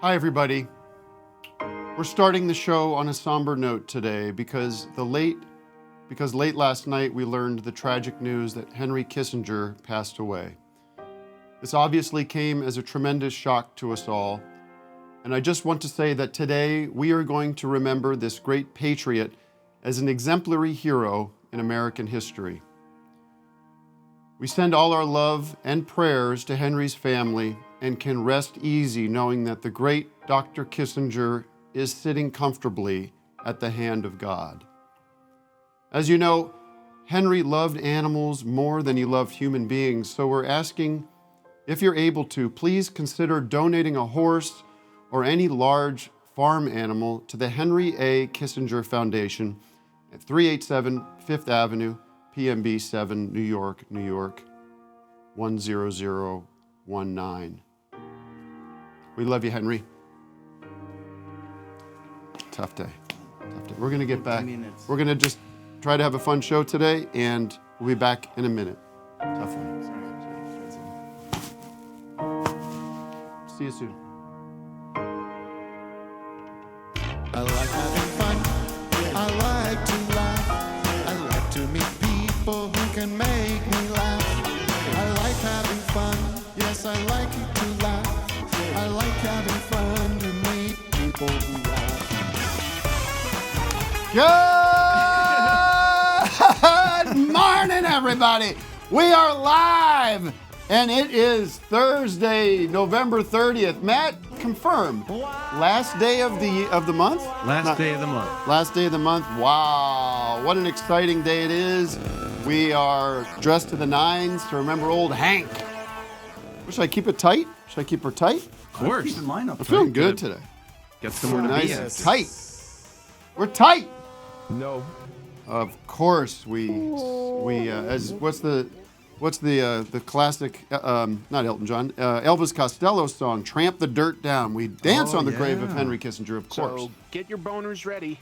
Hi, everybody. We're starting the show on a somber note today because late last night we learned the tragic news that Henry Kissinger passed away. This obviously came as a tremendous shock to us all, and I just want to say that today we are going to remember this great patriot as an exemplary hero in American history. We send all our love and prayers to Henry's family and can rest easy knowing that the great Dr. Kissinger is sitting comfortably at the hand of God. As you know, Henry loved animals more than he loved human beings, so we're asking, if you're able to, please consider donating a horse or any large farm animal to the Henry A. Kissinger Foundation at 387 Fifth Avenue, PMB 7, New York, 10019. We love you, Henry. Tough day. We're going to get back. We're going to just try to have a fun show today, and we'll be back in a minute. Tough one. See you soon. I like having fun. I like to laugh. I like to meet people who can make me laugh. I like having fun. Yes, I like to laugh. I like having fun to meet people who laugh. Good morning, everybody. We are live, and it is Thursday, November 30th. Matt, confirm. Last day of the month? Last day of the month. Last day of the month. Wow, what an exciting day it is. We are dressed to the nines to remember old Hank. Should I keep it tight? Should I keep her tight? Of course. Keeping mine up. I'm feeling good today. Get somewhere to Nice be and at. tight. We're tight. No. Of course, what's the classic, not Elton John, Elvis Costello song, Tramp the Dirt Down. We dance on the grave of Henry Kissinger, of course. So get your boners ready.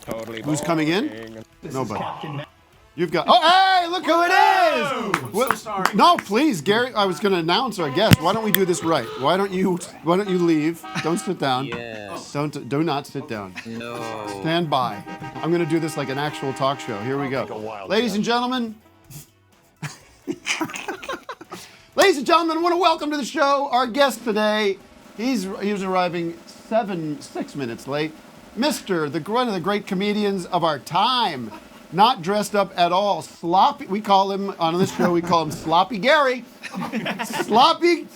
Totally. Who's coming in? boring. Nobody. You've got, oh, hey, look who it is! I'm so sorry. No, please, Gary, I was going to announce our guest. Why don't we do this right? Why don't you leave? Don't sit down. Yes. Do not sit down. No. Stand by. I'm going to do this like an actual talk show. Here we go. Ladies and gentlemen, I want to welcome to the show our guest today. He was arriving 6 minutes late. One of the great comedians of our time. Not dressed up at all. Sloppy. We call him, on this show, we call him Sloppy Gary. Sloppy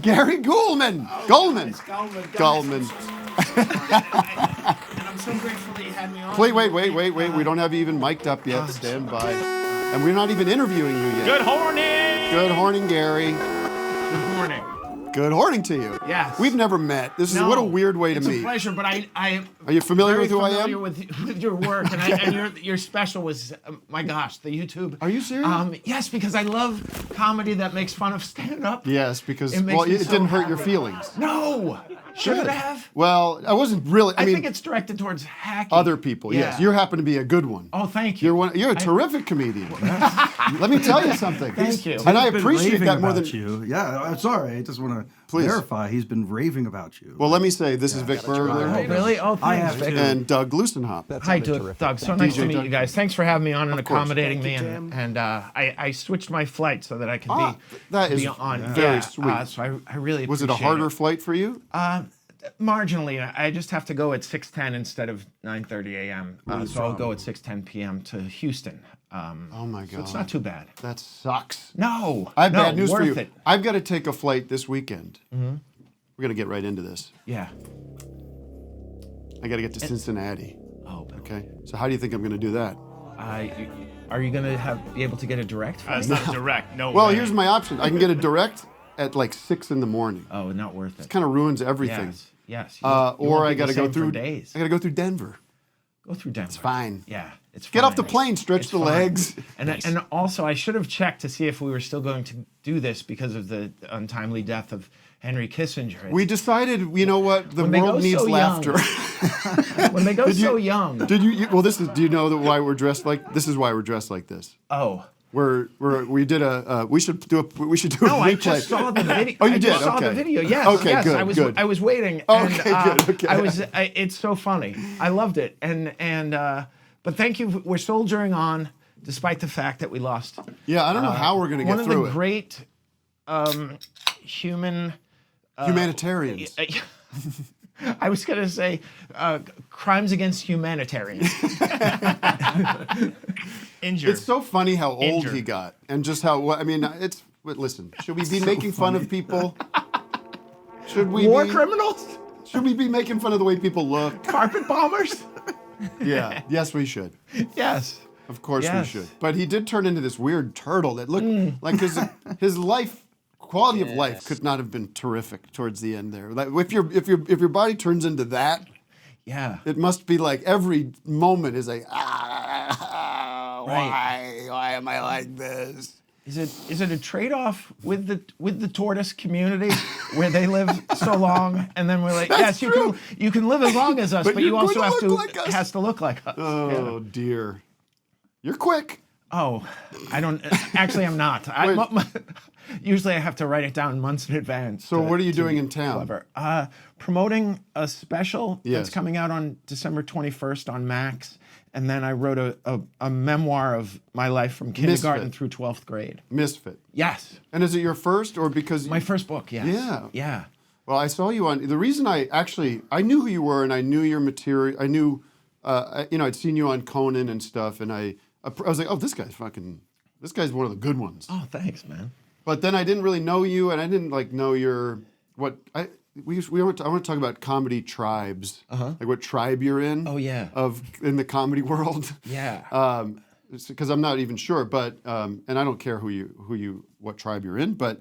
Gary Gulman. Gulman. And I'm so grateful that you had me on. Wait. We don't have you even mic'd up yet. Stand by. And we're not even interviewing you yet. Good horning. Good horning, Gary. Good morning. Good horning to you. Yes. We've never met. This is what a weird way to meet. It's a pleasure, but I Are you familiar very with who I familiar am? with your work, and your special was, my gosh, the YouTube. Are you serious? Yes, because I love comedy that makes fun of stand-up. Yes, because It makes me it so didn't hurt your happy. feelings. No, should it have? Well, I wasn't really. I mean, think it's directed towards hacking. other people. Yes, Yeah. you happen to be a good one. Oh, thank you. You're a terrific comedian. Let me tell you something. Thank you. And I He's been appreciate raving that more than. about you. Yeah, I'm sorry. I just want to Please. verify. He's been raving about you. Well, let me say this is Vic Berger Oh, really? Oh, thanks, I have Vic. to. and Doug Lucenhop. Hi, Doug. So nice to meet Doug. you guys. Thanks for having me on and course. accommodating me. And I switched my flight so that I can That is be on. very sweet. So I really Was it a appreciate harder flight for you? Marginally. I just have to go at 6:10 instead of 9:30 a.m. So I'll go at 6:10 p.m. to Houston. Oh my God. So it's not too bad. That sucks. No. I have bad news for worth you. it. I've got to take a flight this weekend. We're going to get right into this. Yeah. I got to get to Cincinnati. Oh, Okay. So how do you think I'm going to do that? are you going to be able to get a direct flight? It's not direct. No. Well, way. here's my option. I can get a direct at like 6 in the morning. Oh, not worth it. Kind of ruins everything. Yes. Or I got got to go through. days. I got to go through Denver. Go through Denver. It's fine. Yeah, it's Get fine. off the plane, stretch It's the fine. legs. And also, I should have checked to see if we were still going to do this because of the untimely death of Henry Kissinger. We decided, you know what? The When they world go needs so young. laughter. when they go Did you- so young. Did you? Well, this is. Do you know why we're dressed like? This is why we're dressed like this. Oh, we did a we should do a No, replay. I just saw the video. Oh, you I just did? saw Okay. the video. Yes. Okay, yes. good, I was good. I was waiting. Okay, and, good, okay. It's so funny. I loved it. But thank you. We're soldiering on despite the fact that we lost. Yeah, I don't know how we're going to get one through of the great humanitarians. I was going to say crimes against humanitarians. Injured. It's so funny how old Injured. he got, and just how. I mean, it's. But listen, should we be making fun of people? Should we War be, criminals? Should we be making fun of the way people look? Carpet bombers? Yeah. Yes, we should. Yes. Of course Yes. we should. But he did turn into this weird turtle that looked like his life. Quality of life could not have been terrific towards the end there. Like if your body turns into that, Yeah. it must be like every moment is like Right. why am I like this? Is it a trade-off with the tortoise community where they live so long, and then we're like, That's yes, true. you can live as long as us, But but you you're also going have to to look like us. has to look like us. Oh dear, you're quick. Oh, I don't. Actually, I'm not. Usually, I have to write it down months in advance. So what are you doing in town? Clever. Promoting a special Yes. that's coming out on December 21st on Max, and then I wrote a memoir of my life from kindergarten Misfit. through 12th grade. Misfit. Yes, And is it your first or because my first book. Yes. Yeah. Yeah. Well, I saw you on. The reason I knew who you were and I knew your material. I knew, I'd seen you on Conan and stuff, and I was like, oh, this guy's one of the good ones. Oh, thanks, man. But then I didn't really know you, and I didn't like know your what I. I want to talk about comedy tribes, like what tribe you're in. Oh, yeah. In the comedy world. Yeah. Because I'm not even sure, but and I don't care what tribe you're in, but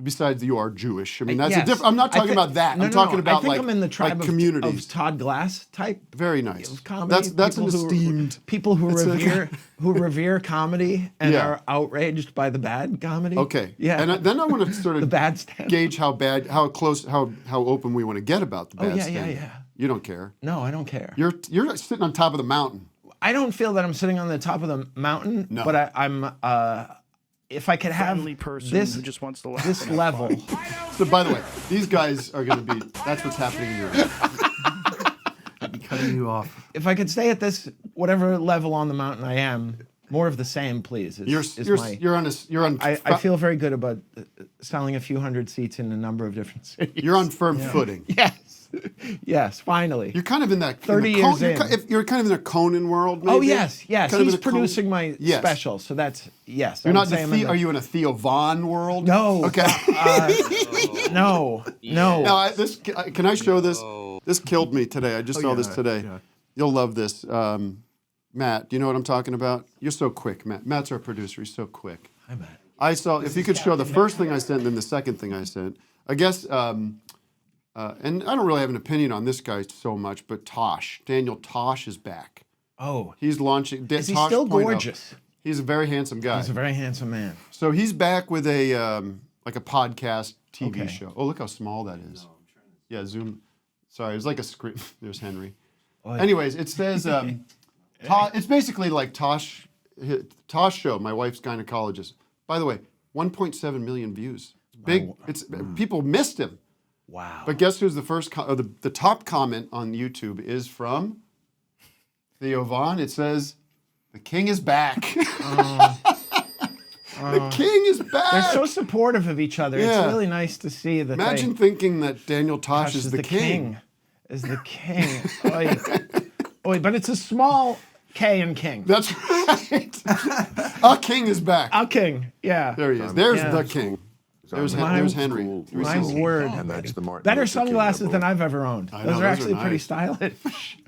besides you are Jewish. I mean that's a Yes. different. I'm not talking about that. I'm talking about I think like I'm in the tribe like of communities. Todd Glass type. Very nice. Of comedy. That's an People who- esteemed. people who It's revere comedy and Yeah. are outraged by the bad comedy. Okay. Yeah. And then I want to sort the of bad stand. gauge how open we want to get about the bad yeah, stand. yeah. You don't care. No, I don't care. You're sitting on top of the mountain. I don't feel that I'm sitting on the top of the mountain, No. but I'm. If I could have Friendly person this who just wants to laugh this and have level, So by the way, these guys are going to be. That's what's happening in your. Cutting you off. if I could stay at this whatever level on the mountain I am, more of the same, please. You're on. I feel very good about selling a few hundred seats in a number of different cities. You're on firm footing. Yes, yes, finally. You're kind of in that 30 years in. You're kind of in the Conan world. Maybe? Oh yes. Kind of He's in the Conan- producing my Yes. special, so that's yes. You're I not would say I'm are you in a Theo Von world? No. Okay. No. Now can I show this? This killed me today. I just saw this yeah, today. yeah. You'll love this. Matt, do you know what I'm talking about? You're so quick, Matt. Matt's our producer. He's so quick. Hi, Matt. I saw, if you could show the first thing I sent and then the second thing I sent. I guess, and I don't really have an opinion on this guy so much, but Daniel Tosh is back. Oh, He's launching. is he still 0. gorgeous? He's a very handsome guy. He's a very handsome man. So he's back with a like a podcast TV Okay. show. Oh, look how small that is. Yeah, zoom. Sorry, it's like a screen. There's Henry. Oh, yeah. Anyways, it says it's basically like Tosh show. My wife's gynecologist. By the way, 1.7 million views. It's big. It's people missed him. Wow. But guess who's the first? The top comment on YouTube is from Theo Von. It says, "The king is back." The king is back. They're so supportive of each other. Yeah. It's really nice to see that. Imagine they, thinking that Daniel Tosh Tosh is the king. Is the king. Oy. Oy, but it's a small K in king. That's right. Our king is back. A king. Yeah. There he is. There's Yeah. the king. There's Henry. Do we My see- word. And that's the Martin Better Luther King sunglasses Award. than I've ever owned. know, Those those are are actually pretty nice. stylish.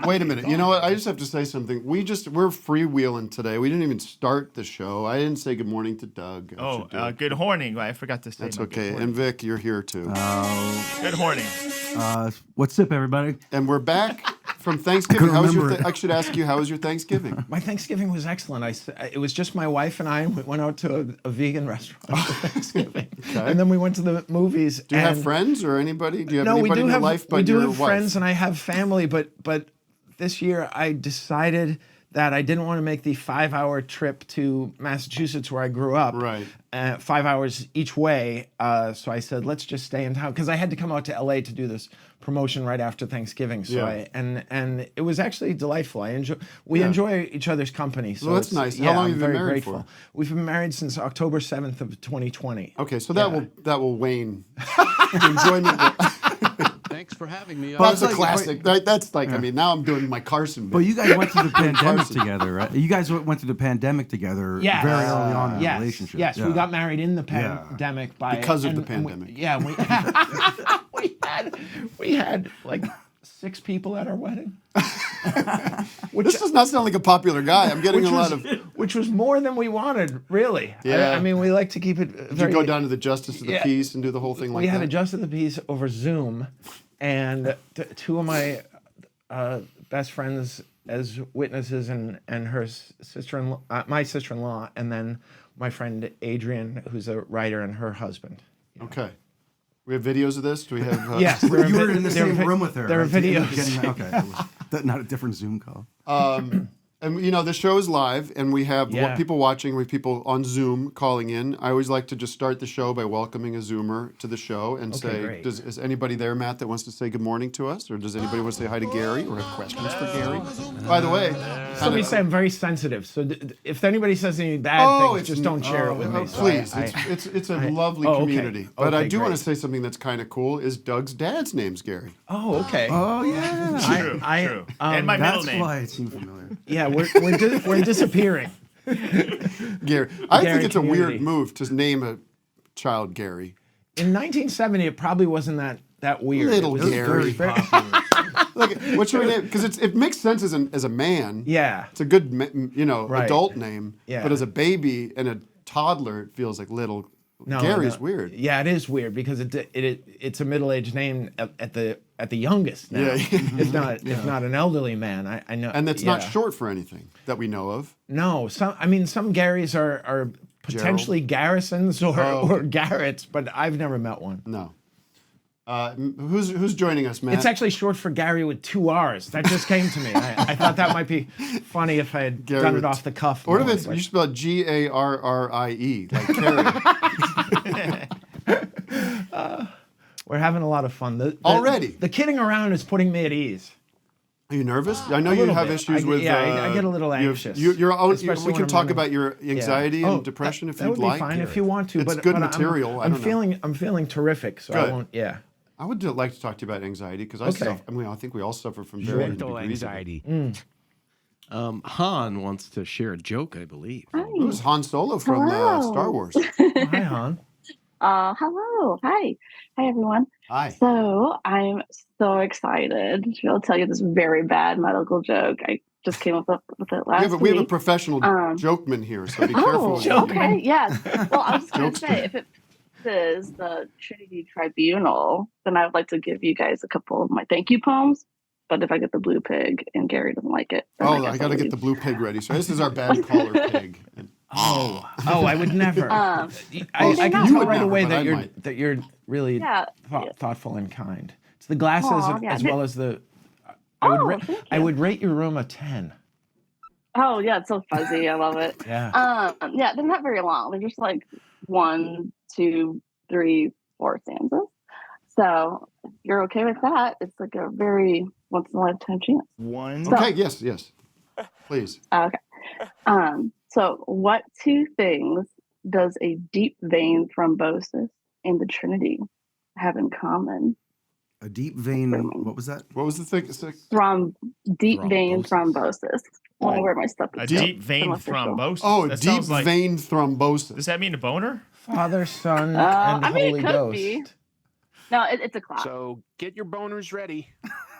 Wait a minute. You know what? I just have to say something. We're freewheeling today. We didn't even start the show. I didn't say good morning to Doug. I should do it. good horning. I forgot to say. That's my good okay. horning. And Vic, you're here too. Good horning. What's up, everybody? And we're back from Thanksgiving. couldn't How was remember it. I should ask you, how was your Thanksgiving? My Thanksgiving was excellent. It was just my wife and I, and we went out to a vegan restaurant for Thanksgiving. And then we went to the movies. Do you have friends or anybody? Do you have No, we anybody do in your have life but we do your have wife? friends, and I have family. But this year I decided that I didn't want to make the 5-hour trip to Massachusetts where I grew up. Right. 5 hours each way. So I said, let's just stay in town because I had to come out to LA to do this promotion right after Thanksgiving. So Yeah. and it was actually delightful. We enjoy each other's company. So Well, that's it's- nice. How Yeah, long I'm have you been very married grateful. for? We've been married since October 7th of 2020. Okay, so that will wane. The enjoyment will. Thanks for having me. That's a like- classic. That's like, I mean, now I'm doing my Carson bit. But you guys went through the pandemic together, right? You guys went through the pandemic together Yes. very early on in the Yes, relationship. yes, Yeah. we got married in the Yeah. pandemic Because of the we- pandemic. we had like 6 people at our wedding, This does not sound like a popular guy. I'm getting which a lot was of. which was more than we wanted, really. Yeah. I mean, we like to keep it Did you very. go down to the justice of the Yeah. peace and do the whole thing like We had that? adjusted the piece over Zoom, and 2 of my best friends as witnesses, and her sister-in-law, my sister-in-law, and then my friend Adrian, who's a writer, and her husband. Okay. We have videos of this. Do we have? Yes, You there are were vi- in the there are same vi- room with her. There are right? So you ended up videos. getting- okay, it was not a different Zoom call. And you know, the show is live, and we have Yeah. people watching. We have people on Zoom calling in. I always like to just start the show by welcoming a Zoomer to the show and say, great. is anybody there, Matt, that wants to say good morning to us, or does anybody want to say hi to Gary, or have questions for Gary? By the way, Somebody said I'm very sensitive, so if anybody says any bad things, just don't share it with me. So Please, I- it's a lovely okay. community. But I Okay, do want to great. say something that's kind of cool. Is Doug's dad's name's Gary? oh, okay. Oh yeah. True. I- True. And my middle That's name. why it seemed familiar. Yeah, we're disappearing. Gary. I think Gary it's a weird community. move to name a child Gary. In 1970, it probably wasn't that weird. Little It was Gary. very- Like, what's your name? Because it makes sense as a man. Yeah. It's a good, Right. adult name. Yeah. But as a baby and a toddler, it feels like little. No, Gary's no. weird. Yeah, it is weird because it's a middle-aged name at the youngest. Now. Yeah. It's not an elderly man. I know. And that's not yeah. short for anything that we know of. No, some Garys are potentially Garrisons or Garretts, but I've never met one. No. Who's joining us, Matt? It's actually short for Gary with 2 R's. That just came to me. I thought that might be funny if I had Gary done with- it off the cuff. Or if more, it's, but- you spell it Garrie, like Carrie. We're having a lot of fun. Already? The kidding around is putting me at ease. Are you nervous? I know A you little have bit. issues I- with. yeah, I get a little you have- anxious, You're own, especially we when can I'm talk running. about your anxiety Yeah. and depression if that you'd would be like. fine if you want to. It's but, good but material. I I'm don't know. feeling terrific, so I Good. won't. Yeah. I would like to talk to you about anxiety because Okay. I think we all suffer from varying Mental degrees of it. anxiety. Han wants to share a joke, I believe. It was Han Solo from Hello. Star Wars. Oh, hi, Han. Hello. Hi, everyone. Hi. So I'm so excited to tell you this very bad medical joke. I just came up with it last We have a week. professional jokeman here, so be careful. Oh, with what you- okay. Yes. Well, I was going to Jokester. say, if it is the Trinity Tribunal, then I would like to give you guys a couple of my thank you poems. But if I get the blue pig and Gary doesn't like it, then Oh, guess I got to I'll get leave. the blue pig ready. So this is our bad caller pig. Oh, I would never. Um, I you can would tell right never, away but I that might. you're really Yeah. thoughtful and kind. It's the glasses Aw, yeah. as well as the. Thank you. I would rate your room a 10. Oh, yeah, it's so fuzzy. I love it. Yeah. Yeah, they're not very long. They're just like 1, 2, 3, 4 stanzas. So if you're okay with that, it's like a very once in a lifetime chance. One. So- Okay, yes. Please. Okay. So what 2 things does a deep vein thrombosis and the Trinity have in common? A deep vein. What was that? What was the thing? Deep vein thrombosis. Let me wear my stuff. A deep vein thrombosis. Oh, That deep sounds like- vein thrombosis. Does that mean a boner? Father, Son, and I mean, Holy it could Ghost. be. No, it's a clot. So get your boners ready.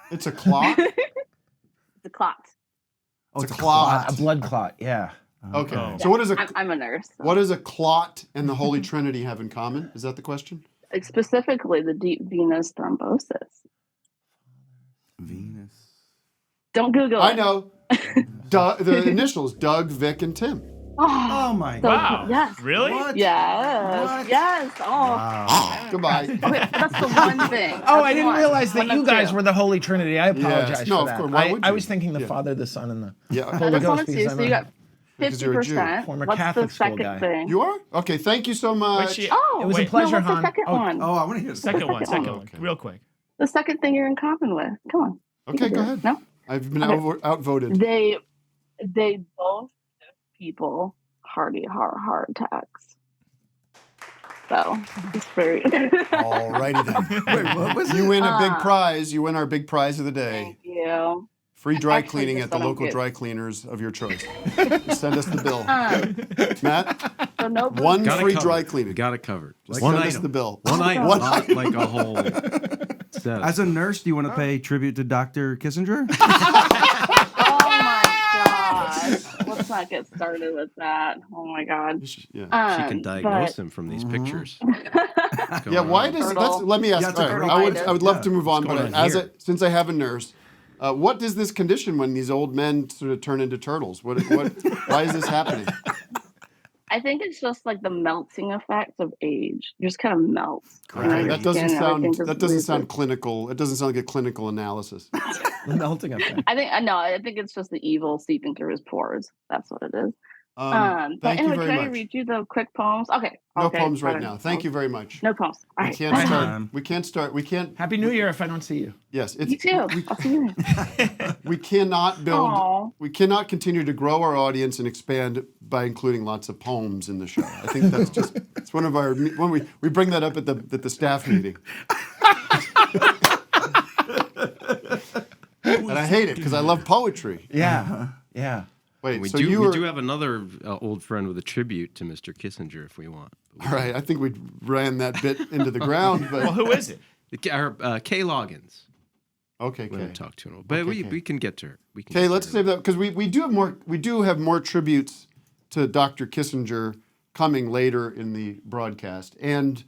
It's a clot? It's a clot. Oh, It's a clot. A blood clot, yeah. Okay. Oh. So what is I'm a nurse. So. what does a clot and the Holy Trinity have in common? Is that the question? It's specifically the deep venous thrombosis. Venus. Don't Google it. I know. The initials, Doug, Vic, and Tim. Oh, Oh my so, God. Wow. Yes. Really? What? Yes. What? Yes. Oh. Wow. Goodbye. Okay, that's the one thing. Oh, That's I didn't one. realize that One of you guys two. were the Holy Trinity. I apologize No, for of that. course. Why would I you? was thinking the Yeah. Father, the Son, and the Yeah. Holy That's one Ghost of two, because so I'm you a got Because you're a Jew. 50%. Former What's Catholic the school second guy. thing? You are? Okay, thank you so much. Wait, she- Oh, It was a Wait. pleasure, no, what's Han. the second one? Oh, I want to hear this. Second one. Second one. one. Okay. Real quick. The second thing you're in common with. Come on. You Okay, can go do it. ahead. No? I've been Okay. outvoted. They both give people heart attacks. So it's very. All righty then. Wait, what was You it? win a big prize. You win our big prize of the day. Thank you. Free dry Actually, cleaning just at the don't local get- dry cleaners of your choice. Send us the bill. Matt, So no. one Got it free covered. dry We cleaning. got it covered. Send One us item. the bill. One item, One not item. like a whole set. As a nurse, do you want to pay tribute to Dr. Kissinger? Oh my gosh. Let's not get started with that. Oh my god. Yeah. She can diagnose him from these pictures. Yeah, why does Turtle. that's, let me ask. Yeah, it's a all right, turtle. I would love Yeah. to move on, What's but going on as here? since I have a nurse, what does this condition when these old men sort of turn into turtles? What why is this happening? I think it's just like the melting effect of age. You just kind of melt. Okay, that doesn't sound weird. clinical. It doesn't sound like a clinical analysis. The melting effect. I think it's just the evil seeping through his pores. That's what it is. But Thank you anyway, very can I much. read you the quick poems? Okay. No okay, poems right fine. now. Thank you very much. No poems. All We right. can't bye. start. We can't start. We can't. Happy New Year if I don't see you. Yes, it's You too. I'll see you. we cannot build. Aw. We cannot continue to grow our audience and expand by including lots of poems in the show. I think that's just it's one of our when we bring that up at the staff meeting. And I hate it because I love poetry. Yeah. Yeah. Wait, We so do, you we were do have another old friend with a tribute to Mr. Kissinger if we want. all right. I think we ran that bit into the ground, but Well, who is it? Kay Loggins. okay, We're okay. going to talk to him. But Okay, Kay. we can get to her. We can Okay, get let's to her. save that because we do have more. We do have more tributes to Dr. Kissinger coming later in the broadcast, and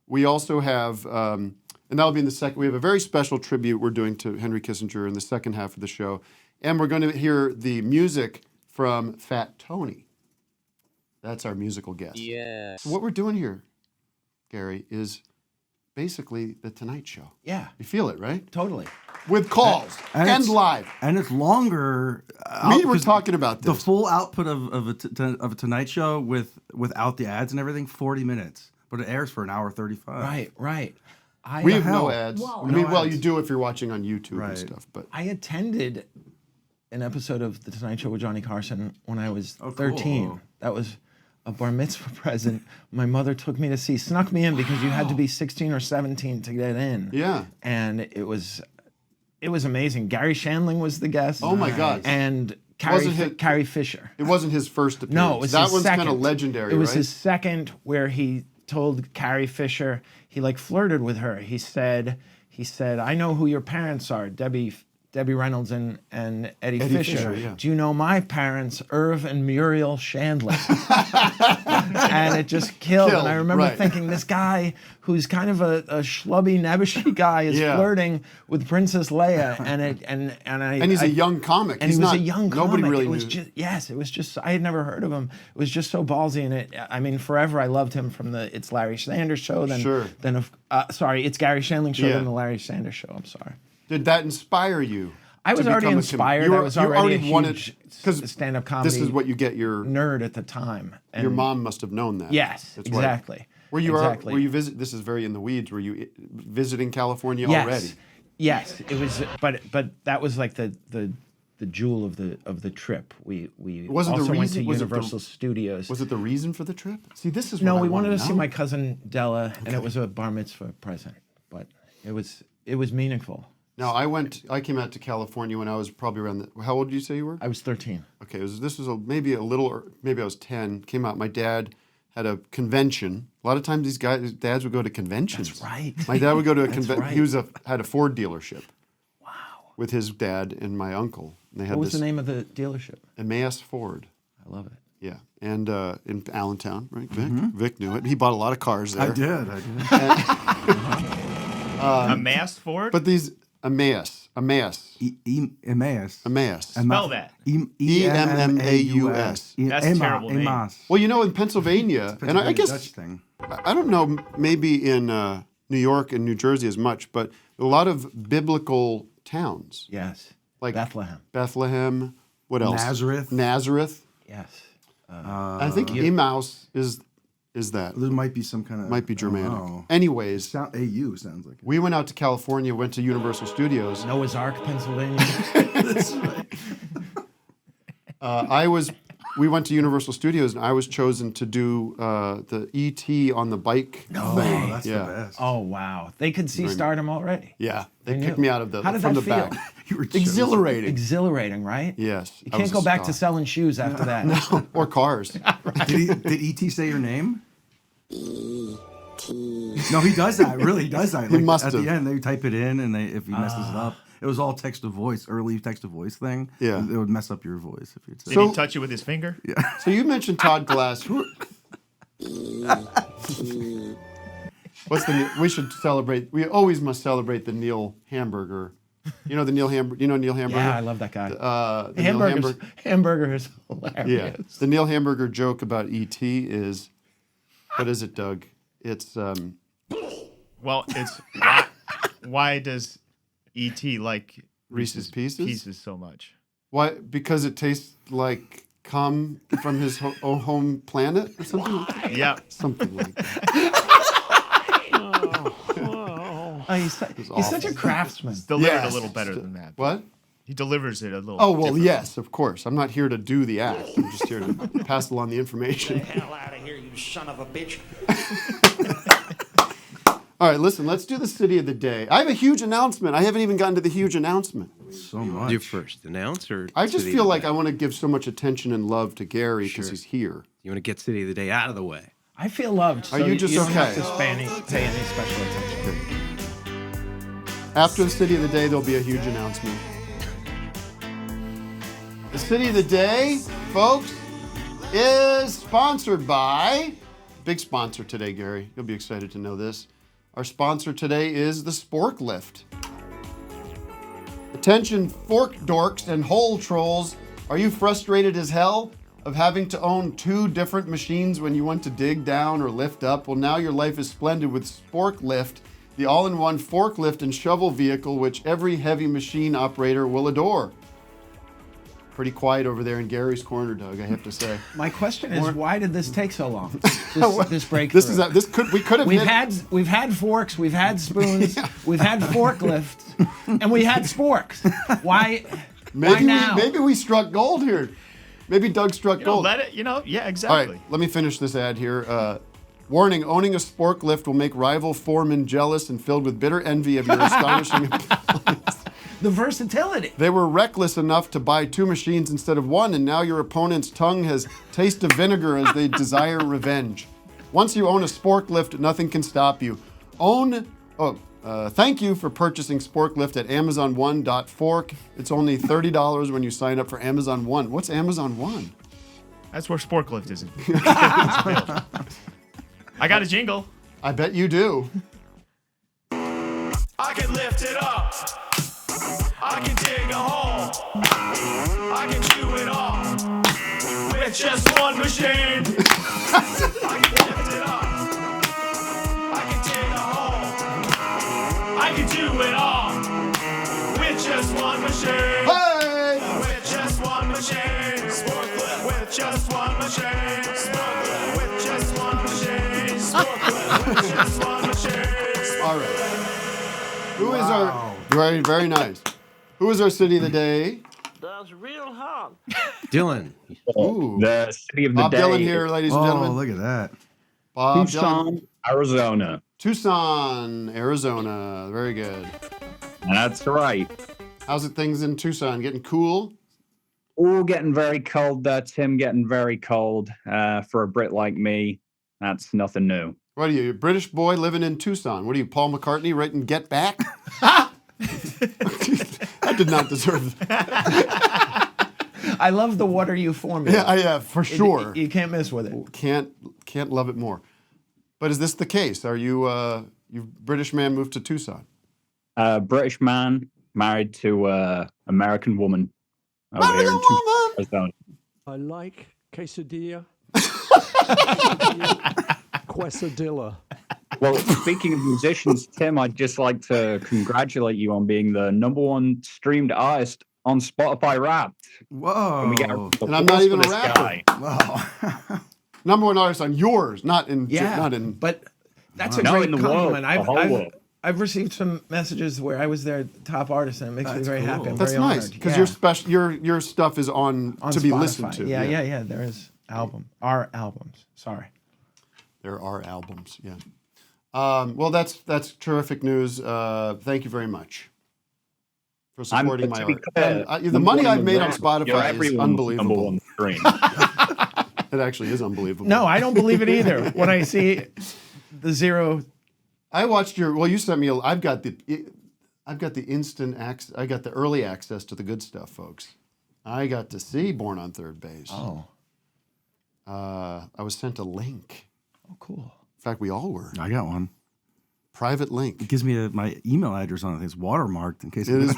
we also have, and that'll be in the second. We have a very special tribute we're doing to Henry Kissinger in the second half of the show, and we're going to hear the music from Fat Tony. That's our musical guest. Yeah. So what we're doing here, Gary, is basically the Tonight Show. Yeah. You feel it, right? Totally. With calls and it's- live. And it's longer. We were 'cause talking about the this. full output of a Tonight Show without the ads and everything, 40 minutes, but it airs for an hour 35. Right. We have no hell? ads. Well, I mean, no well, ads. you do if you're watching on YouTube and Right. stuff, but I attended an episode of The Tonight Show with Johnny Carson when I was Oh, 13. cool. That was a bar mitzvah present my mother took me to see. Snuck me in because you had to be 16 or 17 to get in. yeah. And it was amazing. Gary Shandling was the guest. Oh my God. And Wasn't Carrie Fisher. It wasn't his first appearance. No, it was that his one's second. kind of legendary, It was right? his second, where he told Carrie Fisher, he like flirted with her. He said, I know who your parents are, Debbie Reynolds and Eddie Fisher. Fisher, yeah. Do you know my parents, Irv and Muriel Shandling? And it just killed. And I remember right. thinking, this guy who's kind of a schlubby, nebbishy guy is Yeah. flirting with Princess Leia, and he's a young comic. and He's he was not, a young comic. Nobody really it was knew. just it was just I had never heard of him. It was just so ballsy, and I mean, forever I loved him from the It's Larry Sanders Show. Then Sure. It's Gary Shandling Show. Yeah. Then the Larry Sanders Show. I'm sorry. Did that inspire you? I was to already become a inspired. You were- I was you already a wanted- huge 'cause stand-up comedy. This is what you get your nerd at the time. And your mom must have known that. Yes, That's why- exactly. Were you exactly. were you visit? This is very in the weeds. Were you visiting California Yes. already? Yes, it was, but that was like the jewel of the trip. We Wasn't the also went to reason- was it the- Universal Studios. Was it the reason for the trip? See, this is No, what I we wanted to wanna see know. my cousin Della, and it was a bar mitzvah present. But it was meaningful. No, I came out to California when I was probably around. How old did you say you were? I was 13. Okay, maybe a little, or maybe I was 10. Came out. My dad had a convention. A lot of times these dads would go to conventions. That's right. My dad would go to a That's convention. right. He had a Ford dealership. Wow. With his dad and my uncle. And they had What was this the name of the dealership? Emmaus Ford. I love it. Yeah, and in Allentown, right? Vic knew it. He bought a lot of cars there. I did. A masked Ford? But these Emmaus. Emmaus. Emmaus. Spell that. E-M-M-A-U-S. That's a terrible name. Well, you know, in Pennsylvania, and I guess Dutch thing. I don't know. Maybe in New York and New Jersey as much, but a lot of biblical towns. Yes. Like Bethlehem. What else? Nazareth. Yes. I think Emmaus is that. There might be some kind of... Might be Germanic. Oh. Anyways, AU sounds like it. we went out to California, went to Universal Studios. Noah's Ark, Pennsylvania. That's right. We went to Universal Studios, and I was chosen to do the E.T. on the bike thing. Oh, that's the best. Oh, wow. They could see stardom already. Yeah, they They picked knew. me out of How did from that the feel? back. You were chosen. Exhilarating. Exhilarating, right? Yes. You I can't was go a back to star. selling shoes after that. Or cars. Did E.T. say your name? No, he does that. Really, he does that. He must at have. the end, they type it in, and if he messes it up, it was all text to voice, early text to voice thing. Yeah. It would mess up your voice if you'd say. Did he touch you with his finger? Yeah. So you mentioned Todd Glass. We should celebrate. We always must celebrate the Neil Hamburger. You know the Neil Hamburger. You know Neil Hamburger. Yeah, I love that guy. The Neil Hamburger is Yeah. hilarious. The Neil Hamburger joke about E.T. is, what is it, Doug? It's Well, it's why does E.T. like Reese's Pieces so much? why? Because it tastes like cum from his home planet or something. Like that? Yeah. Something like that. Oh, he's such a craftsman. Delivered Yes. a little better than that. What? He delivers it a little. Oh, well, different. yes, of course. I'm not here to do the act. I'm just here to pass along the information. Hell out of here, you son of a bitch. All right, listen, let's do the city of the day. I have a huge announcement. I haven't even gotten to the huge announcement. So much. You first announce or I just city feel of the like day? I want to give so much attention and love to Gary because Sure. he's here. You want to get city of the day out of the way. I feel loved. So Are you just don't have okay? to pay any special attention. After the city of the day, there'll be a huge announcement. The city of the day, folks, is sponsored by, big sponsor today, Gary. You'll be excited to know this. Our sponsor today is the Spork Lift. Attention, fork dorks and hole trolls. Are you frustrated as hell of having to own two different machines when you want to dig down or lift up? Well, now your life is splendid with Spork Lift, the all-in-one forklift and shovel vehicle which every heavy machine operator will adore. Pretty quiet over there in Gary's corner, Doug, I have to say. My question is, why did this take so long? This breakthrough. We could have We've had forks, we've had spoons, we've had forklifts, and we had sporks. Why now? Maybe we struck gold here. Maybe Doug struck You know, gold. let it. Yeah, All exactly. right, let me finish this ad here. Warning, owning a spork lift will make rival foremen jealous and filled with bitter envy of your astonishing abilities. The versatility. They were reckless enough to buy two machines instead of one, and now your opponent's tongue has taste of vinegar as they desire revenge. Once you own a spork lift, nothing can stop you. Thank you for purchasing Spork Lift at Amazon1.fork. It's only $30 when you sign up for Amazon One. What's Amazon One? That's where Sporklift is. I got a jingle. I bet you do. I can lift it up. I can dig a hole. I can chew it off with just one machine. I can lift it up. I can dig a hole. I can do it all with just one machine. Hey! With just one machine. Sporklift. With just one machine. Sporklift. With just one machine. Sporklift. With just one machine. All right. Who is our... Very, very nice. Who is our city of the day? That's real hot. Dylan. Ooh. The city of the Bob day. Dylan here, ladies and Oh, gentlemen. look at that. Bob Dylan. Tucson, Arizona. Tucson, Arizona. Very good. That's right. How's it things in Tucson? Getting cool? All getting very cold. Tim getting very cold. For a Brit like me, that's nothing new. What are you, a British boy living in Tucson? What are you, Paul McCartney writing Get Back? I did not deserve that. I love the "What are you" formula. Yeah, for sure. You can't mess with it. Can't love it more. But is this the case? Are you British man moved to Tucson? British man married to American woman over Married here a in Tucson, woman! Arizona. I like quesadilla. Quesadilla. Well, speaking of musicians, Tim, I'd just like to congratulate you on being the #1 streamed artist on Spotify Wrapped. Whoa. And, we get And I'm not even a this rapper. guy. Wow. #1 artist on yours, not in. But that's a No, great in the world, compliment. the whole world. I've received some messages where I was their top artist, and it makes me very happy. I'm That's very nice honored. because your special, your stuff is on to be Spotify. listened to. Yeah. There is our albums. Sorry. There are albums. Yeah. Well, that's terrific news. Thank you very much for supporting my art. And, the money I've made on Spotify is unbelievable. #1 stream. It actually is unbelievable. No, I don't believe it either. When I see the zero. I watched your. Well, you sent me. I've got the instant access. I got the early access to the good stuff, folks. I got to see Born on Third Base. Oh. I was sent a link. Oh, cool. In fact, we all were. I got one. Private link. It gives me my email address on it. It's watermarked in case It is.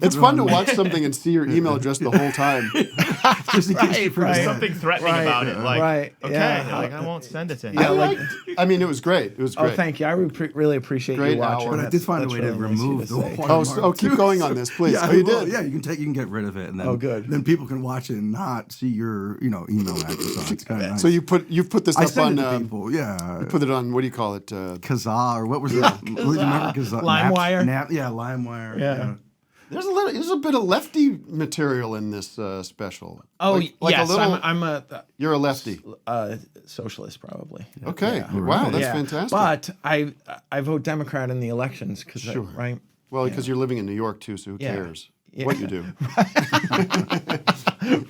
It's fun to watch something and see your email address the whole time. Just in case you forget. There's something threatening about it. Like, okay, yeah. like I won't send it to you. I mean, it was great. It was great. Oh, thank you. I really appreciate Great you watching. hour. But I did find a way to remove the watermark. Keep going on this, please. Yeah, You did. Yeah, you can get rid of it, and then good. Then people can watch it and not see your email address on it. It's kind of nice. So you've put this I up sent on. it to people. Yeah, You put it on. What do you call it? Kazaa or what was it? Do you remember Kazaa? LimeWire? Yeah, LimeWire. Yeah. There's a bit of lefty material in this special. Oh, like yes. a little, I'm a you're a lefty. Socialist, probably. Okay. Yeah. Wow, that's Yeah. fantastic. But I vote Democrat in the elections because right. Well, because you're living in New York too, so who cares what you do?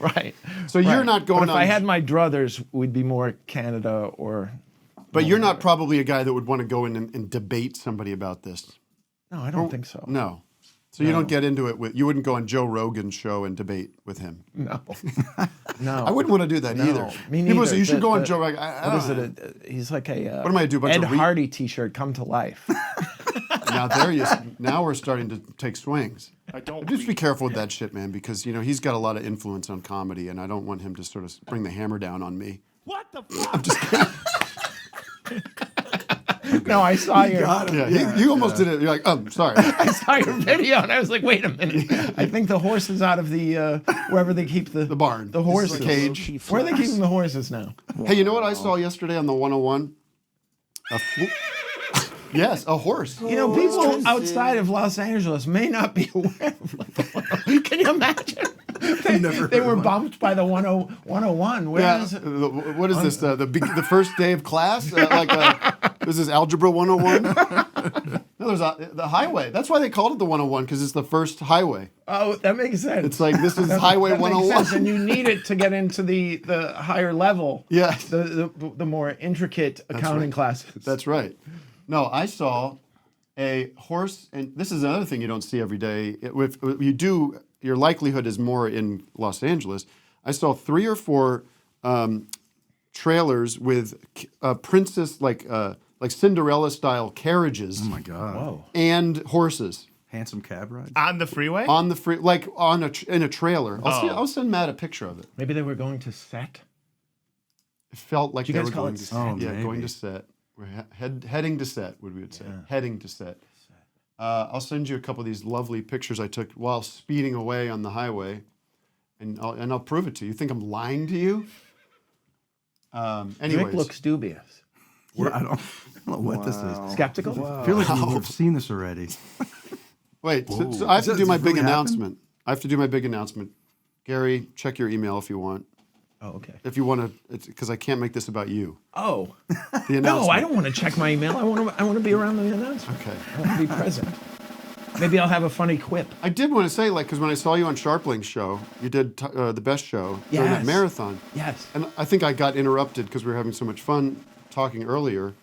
Right. So you're not going But if on. I had my druthers, we'd be more Canada or. But you're not probably a guy that would want to go in and debate somebody about this. No, I don't think so. No. So you don't get into it with. You wouldn't go on Joe Rogan's show and debate with him. No. No. I wouldn't want to do that either. Me People neither. say you should go on Joe Rogan. What is it? He's like a. What am I to do? A bunch Ed of Hardy T-shirt come to life. Now we're starting to take swings. I don't. Just be careful with that shit, man, because he's got a lot of influence on comedy, and I don't want him to sort of bring the hammer down on me. What the fuck? I'm just kidding. No, I saw your. You almost did it. You're like, sorry. I saw your video and I was like, wait a minute. I think the horse is out of the wherever they keep the barn, the horses, the cage. Where are they keeping the horses now? Hey, you know what I saw yesterday on the 101? Yes, a horse. You know, people outside of Los Angeles may not be aware of. Can you imagine? They were bumped by the 101. Where is it? What is this? The first day of class? Was this Algebra 101? No, there's the highway. That's why they called it the 101, because it's the first highway. Oh, that makes sense. It's like this is Highway that 101. makes sense, and you need it to get into the higher level. Yeah. The more intricate accounting classes. That's right. No, I saw a horse, and this is another thing you don't see every day. If you do, your likelihood is more in Los Angeles. I saw 3 or 4 trailers with princess like Cinderella style carriages. Oh my God! Whoa. And horses. Handsome cab ride On the freeway? On the in a trailer. I'll send Matt a picture of it. Maybe they were going to set. It felt like Did they you were guys call going it to set? set. Going to set. We're heading to set, we would say. Heading to set. I'll send you a couple of these lovely pictures I took while speeding away on the highway, and I'll prove it to you. You think I'm lying to you? Anyways. Rick looks dubious. Yeah, I don't know what this is. Skeptical? I feel like we've seen this already. Wait, so I have to do my Does it big really announcement. I have to do my big announcement. Gary, check your email if you want. Oh, okay. If you want to, because I can't make this about you. Oh. The announcement. No, I don't want to check my email. I want to be around the announcement. Okay. I want to be present. Maybe I'll have a funny quip. I did want to say, because when I saw you on Sharpling's show, you did the best show during that Yes. marathon. Yes. And I think I got interrupted because we were having so much fun talking earlier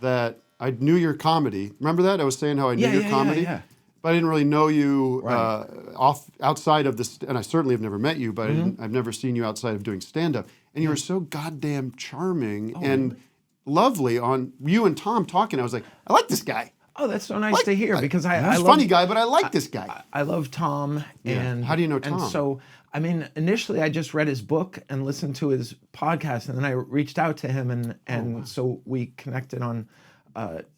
that I knew your comedy. Remember that? I was saying how I knew your comedy? Yeah. But I didn't really know you Right. outside of this, and I certainly have never met you, but I've never seen you outside of doing stand-up. And you were so goddamn charming and lovely on you and Tom talking. I was like, I like this guy. Oh, that's so nice to hear because I He's a love, funny guy, but I like this guy. I love Tom. And How do you know Tom? And so, I mean, initially I just read his book and listened to his podcast, and then I reached out to him, and so we connected on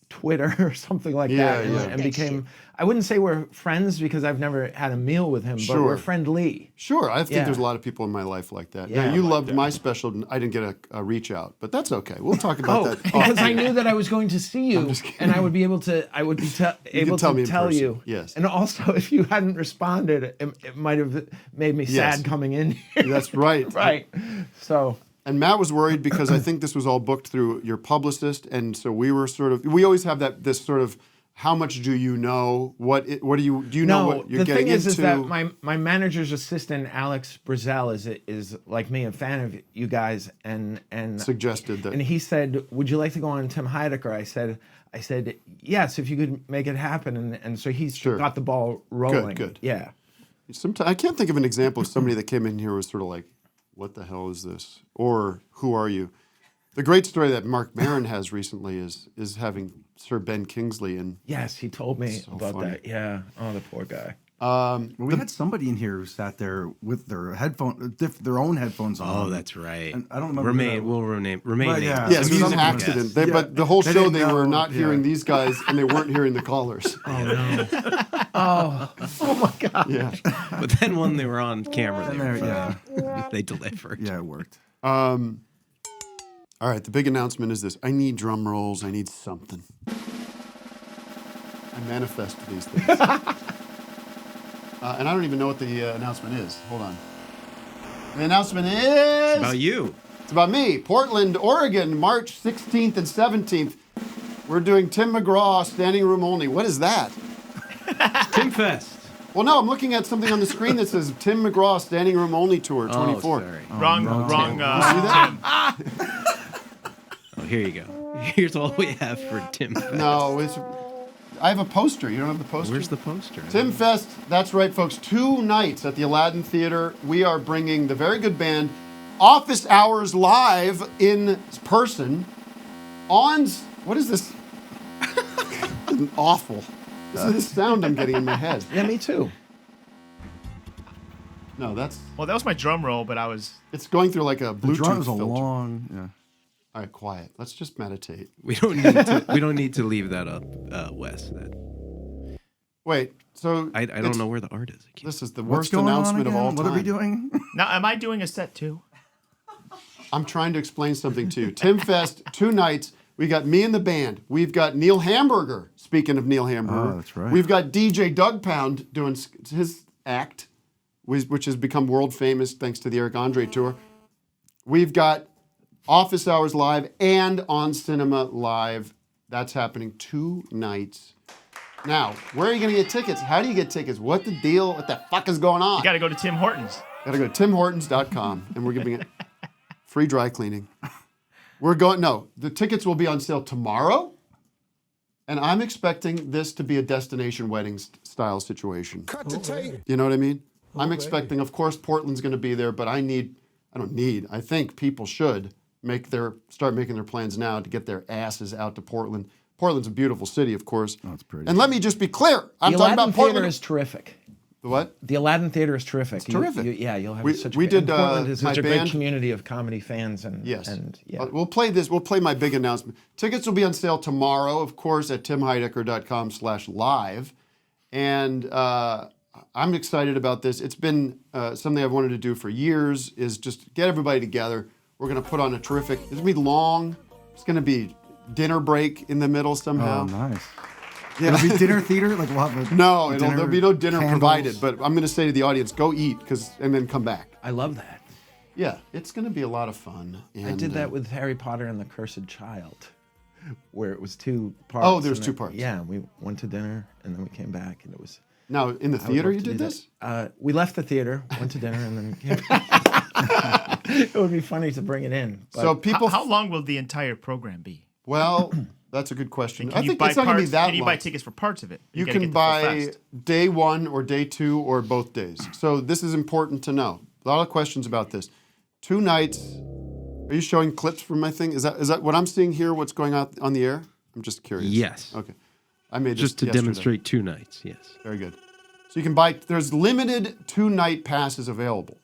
Twitter or something like Yeah, that, yeah. and became. I wouldn't say we're friends because I've never had a meal with him, but Sure. we're friendly. Sure, I think Yeah. there's a lot of people in my life like that. Yeah. Now, you loved my special. I didn't get a reach out, but that's okay. We'll talk about that. Because I knew that I was going to see you, and I would be able to. I would be able tell to me in tell person. you. Yes. And also, if you hadn't responded, it might have made me Yes. sad coming in here. That's right. Right. So. And Matt was worried because I think this was all booked through your publicist, and so we were we always have this sort of, how much do you know? What do you know what you're the getting thing into? is that my manager's assistant, Alex Brazel, is like me, a fan of you guys, and suggested that. And he said, "Would you like to go on Tim Heidecker?" I said, yes, if you could make it happen, and so he's got the ball rolling. Good. Yeah. Sometimes I can't think of an example of somebody that came in here was sort of like, what the hell is this? Or who are you? The great story that Mark Maron has recently is having Sir Ben Kingsley and yes, he told me about funny. that. Yeah. Oh, the poor guy. We had somebody in here who sat there with their their own headphones on. Oh, that's right. And I don't remember. We'll remain. But nameless. yeah. yes, It was some some accident. guess. But the whole They show didn't they were know. not hearing Yeah. these guys and they weren't hearing the callers. Oh no. oh my God. Yeah. But then when they were on camera, they were Yeah. they delivered. Yeah, it worked. All right, the big announcement is this. I need drum rolls. I need something. I manifest these things. And I don't even know what the announcement is. Hold on. The announcement is... It's about you. It's about me. Portland, Oregon, March 16th and 17th. We're doing Tim McGraw, standing room only. What is that? Tim Fest. Well, no, I'm looking at something on the screen that says Tim McGraw, standing room only tour 24. Oh, sorry. Wrong. See that? Oh, here you go. Here's all we have for Tim Fest. No, I have a poster. You don't have the poster? Where's the poster? Tim Fest, that's right, folks. 2 nights at the Aladdin Theater. We are bringing the very good band Office Hours live in person on... What is this? Awful. This is the sound I'm getting in my head. Yeah, me too. No, that's... Well, that was my drum roll, but It's going through like a The Bluetooth drum's a filter. long. Yeah. All right, quiet. Let's just meditate. We don't need to leave that up, Wes. Wait, so... I don't know where the art is. This is the What's worst going on announcement of again? all time. What are we doing? now am I doing a set too? I'm trying to explain something to you. Tim Fest, 2 nights. We got me and the band. We've got Neil Hamburger. Speaking of Neil Hamburger. Oh, that's right. We've got DJ Douggpound doing his act, which has become world famous thanks to the Eric Andre tour. We've got Office Hours live and On Cinema live. That's happening 2 nights. Now, where are you going to get tickets? How do you get tickets? What the deal? What the fuck is going on? You got to go to Tim Hortons. Got to go to timhortons.com, and we're giving it free dry cleaning. The tickets will be on sale tomorrow, and I'm expecting this to be a destination wedding style situation. Cut the tape. You know what I mean? I'm expecting, of course, Portland's going to be there, but I think people should start making their plans now to get their asses out to Portland. Portland's a beautiful city, of course. Oh, it's pretty. And let me just be clear. I'm The talking Aladdin about Portland. Theater is terrific. The what? The Aladdin Theater is terrific. It's terrific. You'll have We- such. we a, and did, Portland is my such a band- great community of comedy fans, and Yes. and yeah. We'll play this. We'll play my big announcement. Tickets will be on sale tomorrow, of course, at timheidecker.com/live. And I'm excited about this. It's been something I've wanted to do for years, is just get everybody together. We're going to put on a terrific, it's going to be long. It's going to be dinner break in the middle somehow. Oh, nice. Yeah. It'll be dinner theater? Like we'll have a No, dinner, there'll be no dinner candles. provided, but I'm going to say to the audience, go eat, and then come back. I love that. Yeah, it's going to be a lot of fun. And, I did that with Harry Potter and the Cursed Child, where it was 2 parts. Oh, there's and 2 parts. Yeah, we went to dinner and then we came back, and it was. Now, in the I would theater love you to did do this? that. We left the theater, went to dinner, and then came back. It would be funny to bring it in. But So people... How long will the entire program be? Well, that's a good question. Can I you think buy it's not going to be parts? that Can you long. buy tickets for parts of it? You gotta can get the full buy fest. day 1 or day 2 or both days. So this is important to know. A lot of questions about this. 2 nights. Are you showing clips from my thing? Is that what I'm seeing here? What's going on the air? I'm just curious. Yes. Okay. I made this Just to yesterday. demonstrate 2 nights. Yes. Very good. So you can buy. There's limited 2-night passes available.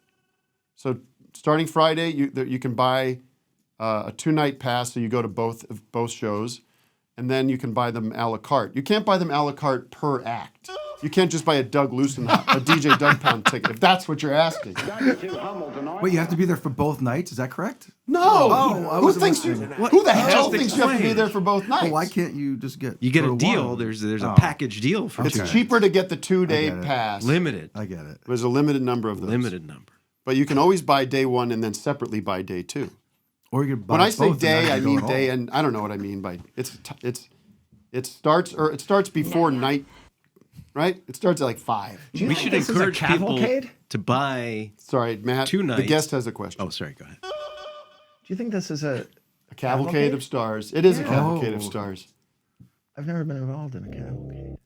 So starting Friday, you can buy a 2-night pass. So you go to both shows. and then you can buy them a la carte. You can't buy them a la carte per act. You can't just buy a Doug Loosen, a DJ Douggpound ticket, if that's what you're asking. Wait, you have to be there for both nights? Is that correct? No! I who wasn't thinks you, listening. who the hell Just thinks you have to be explain. there for both nights? Well, why can't you just get You get go a to deal. one? There's Oh. a package deal for It's 2 nights. cheaper to get the 2-day I get it. pass. Limited. I get it. There's a limited number of those. Limited number. But you can always buy day 1 and then separately buy day 2. Or you could buy When I say both and day, not I go mean at all. day, and I don't know what I mean by it starts before night, right? It starts at like 5. Do you We think should this is a encourage people cavalcade? to buy. Sorry, Matt. 2 The nights. guest has a question. Oh, sorry. Go ahead. Do you think this is a A cavalcade Cavalcade? of stars. It is a Yeah. cavalcade of Oh. stars. I've never been involved in a cavalcade.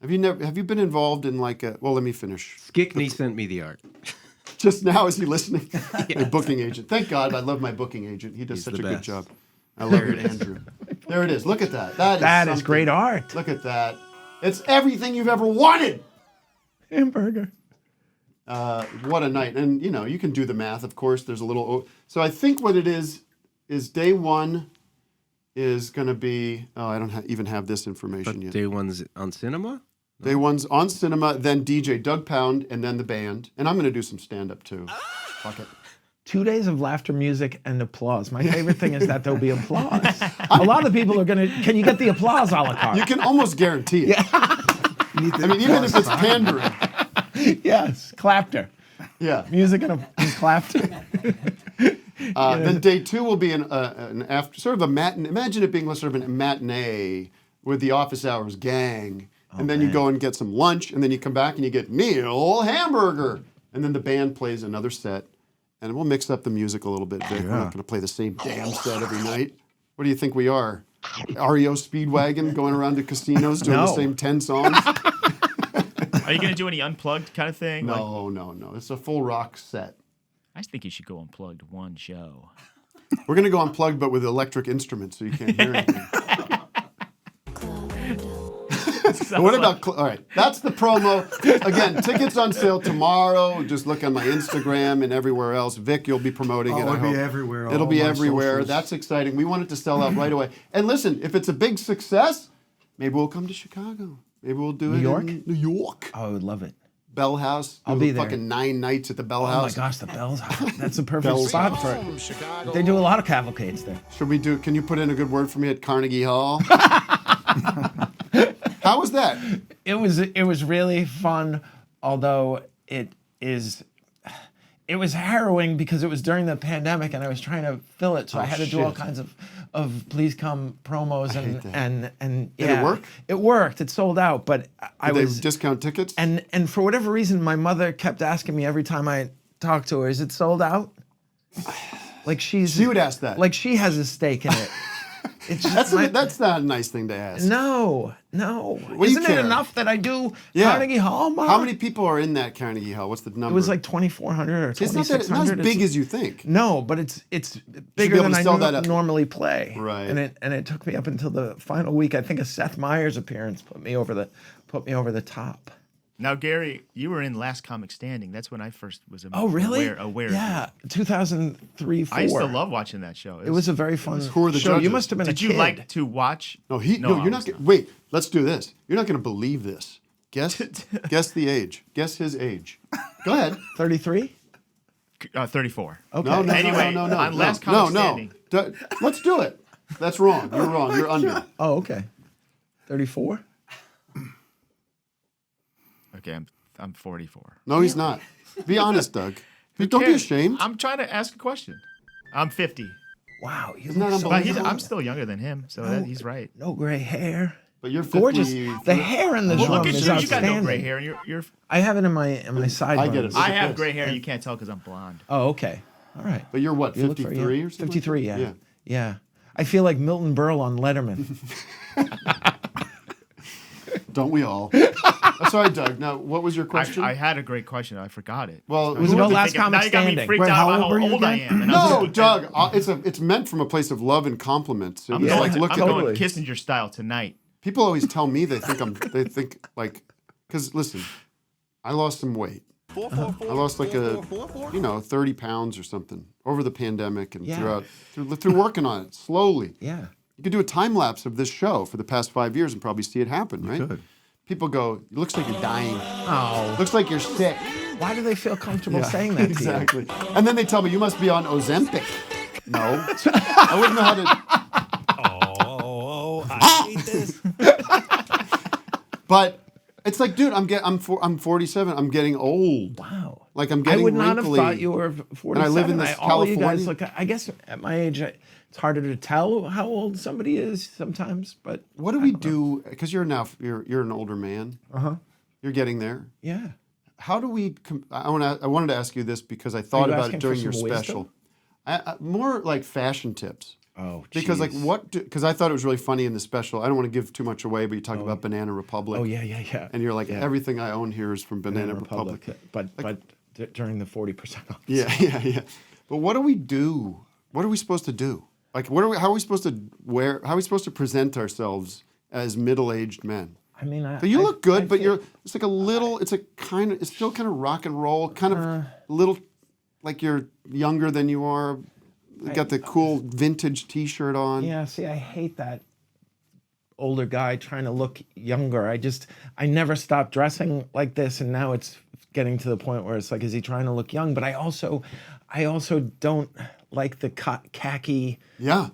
Have you been involved in like a? Well, let me finish. Skickney sent me the art. Just now, is he listening? My booking agent. Thank God, I love my booking agent. He does He's such the a good best. job. I love it, Andrew. There it is. Look at that. That That is something. great art. Look at that. It's everything you've ever wanted. Hamburger. What a night. And, you know, you can do the math, of course. There's a little... So I think what it is day 1 is going to be... Oh, I don't even have this information But yet. day 1's on cinema? Day 1's on cinema, then DJ Douggpound, and then the band. And I'm going to do some stand-up, too. Fuck it. 2 days of laughter, music, and applause. My favorite thing is that there'll be applause. A lot of people are gonna. Can you get the applause a la carte? You can almost guarantee it. I mean, even if it's pandering. Yes, clapter. Yeah. Music and clapter. Then day 2 will be an after, sort of a matinee. Imagine it being sort of a matinee with the office hours gang. And then you go and get some lunch, and then you come back and you get meal hamburger. And then the band plays another set. And we'll mix up the music a little bit, Vic. We're not going to play the same damn set every night. What do you think we are? REO Speedwagon going around to casinos doing the No. same 10 songs? Are you gonna do any unplugged kind of thing? Like, No. It's a full rock set. I just think you should go unplugged one show. We're going to go unplugged, but with electric instruments so you can't hear anything. What about, all right, that's the promo. Again, tickets on sale tomorrow. Just look on my Instagram and everywhere else. Vic, you'll be promoting it. It'll I be hope. everywhere. It'll all be my everywhere. socials. That's exciting. We want it to sell out right away. And listen, if it's a big success, maybe we'll come to Chicago. Maybe we'll do it York? in New York. Oh, I would love it. Bell House. I'll Do be there. Fucking 9 nights at the Bell Oh my House. gosh, the Bell's That's the perfect Bell's spot for it. They do a lot of cavalcades there. Should we do? Can you put in a good word for me at Carnegie Hall? How was that? It was really fun, although it was harrowing because it was during the pandemic and I was trying to fill it, so I had to do all shit. kinds of please come promos and Did yeah, it work? It worked. It sold out, but I Did they was discount tickets? and for whatever reason, my mother kept asking me every time I talked to her, "Is it sold out?" Like she would ask that. Like she has a stake in it. It's just That's not a nice thing to ask. no. do you Isn't it care? enough that I do Yeah. Carnegie Hall, Mom? How many people are in that Carnegie Hall? What's the number? It was like 2,400 or It's not, that, 2,600. it's not as big It's- as you think. No, but it's be bigger able than to I sell that up. normally play. Right. And it took me up until the final week. I think a Seth Meyers appearance put me over the top. Now, Gary, you were in Last Comic Standing. That's when I first was Oh, really? aware. Yeah, 2003, 4. I used to love watching that show. It was a very fun Who are the show. You judges? must have been Did a you kid. like to watch? No, I you're not. was Gonna, wait, let's do this. You're not going to believe this. Guess the age. Guess his age. Go ahead. 33? 34. Okay. No, Anyway, no. on Last Comic Standing. Let's do it. That's wrong. You're wrong. You're under. Oh, okay. 34? Okay, I'm 44. No, he's not. Be honest, Doug. Don't be cares? ashamed. I'm trying to ask a question. I'm 50. Wow, you Isn't that look so unbelievable? But I'm still younger than him, so he's right. no gray hair. But you're 50. Gorgeous. The hair in the Well, drum look at is you. You outstanding. got no gray hair, and you're. I have it in my sideburns. I get it. I Look at have this. gray hair. You can't tell because I'm blonde. Oh, okay. All right. But you're what, You look very 53 young. or something? 53, yeah. Yeah. Yeah. I feel like Milton Berle on Letterman. Don't we all? Sorry, Doug. Now, what was your question? I had a great question. I forgot it. Well, Was it about Last Comic Now you got me Standing? freaked Wait, out how about old were how you old I again? am. And I no, was- Doug. It's meant from a place of love and compliments. It I'm was going, like, to, look I'm at going Kissinger style tonight. people always tell me they think like, because listen, I lost some weight. I lost like 30 pounds or something over the pandemic and Yeah. through working on it slowly. Yeah. You could do a time lapse of this show for the past 5 years and probably see it happen, right? could. People go, it looks like you're dying. Oh, Looks like you're sick. why do they feel comfortable Yeah, saying that exactly. And then they tell me, you must be on Ozempic. No. I wouldn't know how to. Oh, I hate this. But it's like, dude, I'm 47. I'm getting old. to you? Wow. Like I'm I getting would not wrinkly. have thought you were 47. And I live in this all you guys California- look. I guess at my age, it's harder to tell how old somebody is sometimes. But What do we do? Because you're an older man. You're getting there. yeah, How do we? I wanted to ask you this because I thought you about asking it for during your some wisdom? special. More like fashion tips. oh, Because like jeez. what? Because I thought it was really funny in the special. I don't want to give too much away, but you talk about Banana Republic. Oh yeah. And you're like, Yeah. everything I own here is from Banana Republic. But during the 40% off. Yeah. But what do we do? What are we supposed to do? Like, how are we supposed to wear? How are we supposed to present ourselves as middle-aged men? I mean, So you look good, but it's like a little. It's still kind of rock and roll, kind of little, like you're younger than you are. You got the cool vintage T-shirt on. Yeah, see, I hate that older guy trying to look younger. I never stopped dressing like this, and now it's getting to the point where it's like, is he trying to look young? But I also don't like the khaki Yeah.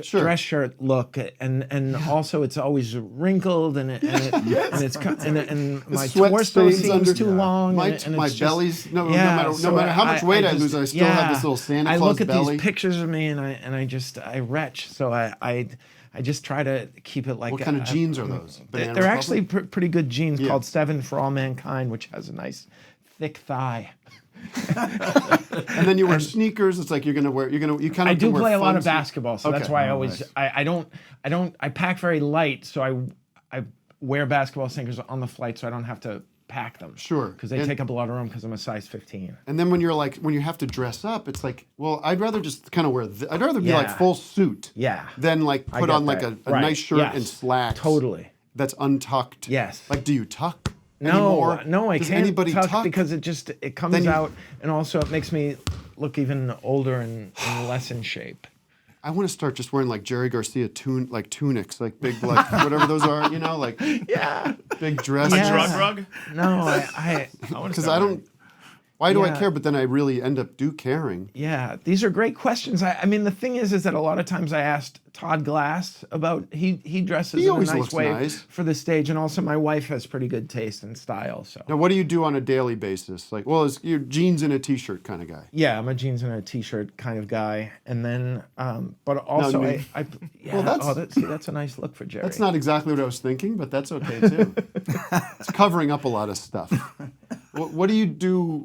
dress shirt look, and also it's always wrinkled, and my sweat torso stains seems under- too long. My and my it's just- belly's no yeah, matter so how much weight I just- lose, I still have this little Santa I Claus look at belly. these pictures of me, and I retch. So I just try to keep it like. What kind of jeans are those? Banana They're Republic? actually pretty good jeans Yeah. called 7 for All Mankind, which has a nice thick thigh. And then you wear sneakers. It's like you kind of. I do wear play a lot fun of basketball, so that's Okay. why I always I pack very light, so I wear basketball sneakers on the flight, so I don't have to pack them. Sure. because they And- take up a lot of room because I'm a size 15. And then when you have to dress up, it's like, well, I'd rather just kind of wear. I'd rather be like Yeah. full suit. Yeah. Than like I put get on like that. a Right. nice shirt Yes. and slacks. Totally. That's untucked. Yes. Like, do you tuck? No, anymore? no, I Does can't anybody tuck because it comes Then you- out, and also it makes me look even older and less in shape. I want to start just wearing like Jerry Garcia tunics, like big like whatever those are, like Yeah. big dress. A Yeah. drug rug? No, I Because I don't. Why do I Yeah. care? But then I really end up caring. yeah, these are great questions. I mean, the thing is that a lot of times I asked Todd Glass about he dresses He in a always nice looks way nice. for the stage, and also my wife has pretty good taste and style. So Now, what do you do on a daily basis? Like, well, you're jeans and a t-shirt kind of guy. yeah, I'm a jeans and a t-shirt kind of guy, and then but also I mean- I yeah. Well, that's a nice look for Jerry. That's not exactly what I was thinking, but that's okay too. It's covering up a lot of stuff. What do you do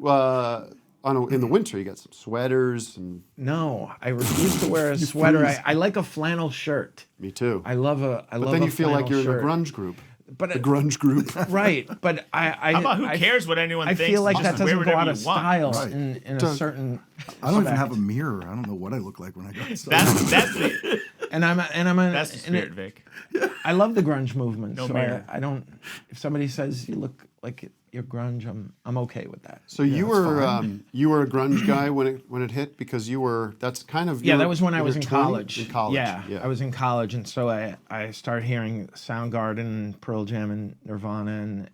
in the winter? You got some sweaters and. No, I refuse to wear a sweater. freeze. I like a flannel shirt. Me too. I love a. But then you feel like you're in a grunge group. But the grunge group. Right, but I. How about who cares what anyone I thinks? feel like Just that wear doesn't go whatever out of you want. style Right. in a certain. I don't even have a aspect. mirror. I don't know what I look like when I go outside. That's the And I'm that's the and spirit, Vic. I love the grunge movement. No so mirror. I don't. If somebody says you look like you're grunge, I'm okay with that. So you were a grunge guy when it hit because you were. That's kind of. Yeah, you that were- was when I you was were in 20? college. In college. Yeah, I was in college, and so I started hearing Soundgarden, Pearl Jam, and Nirvana,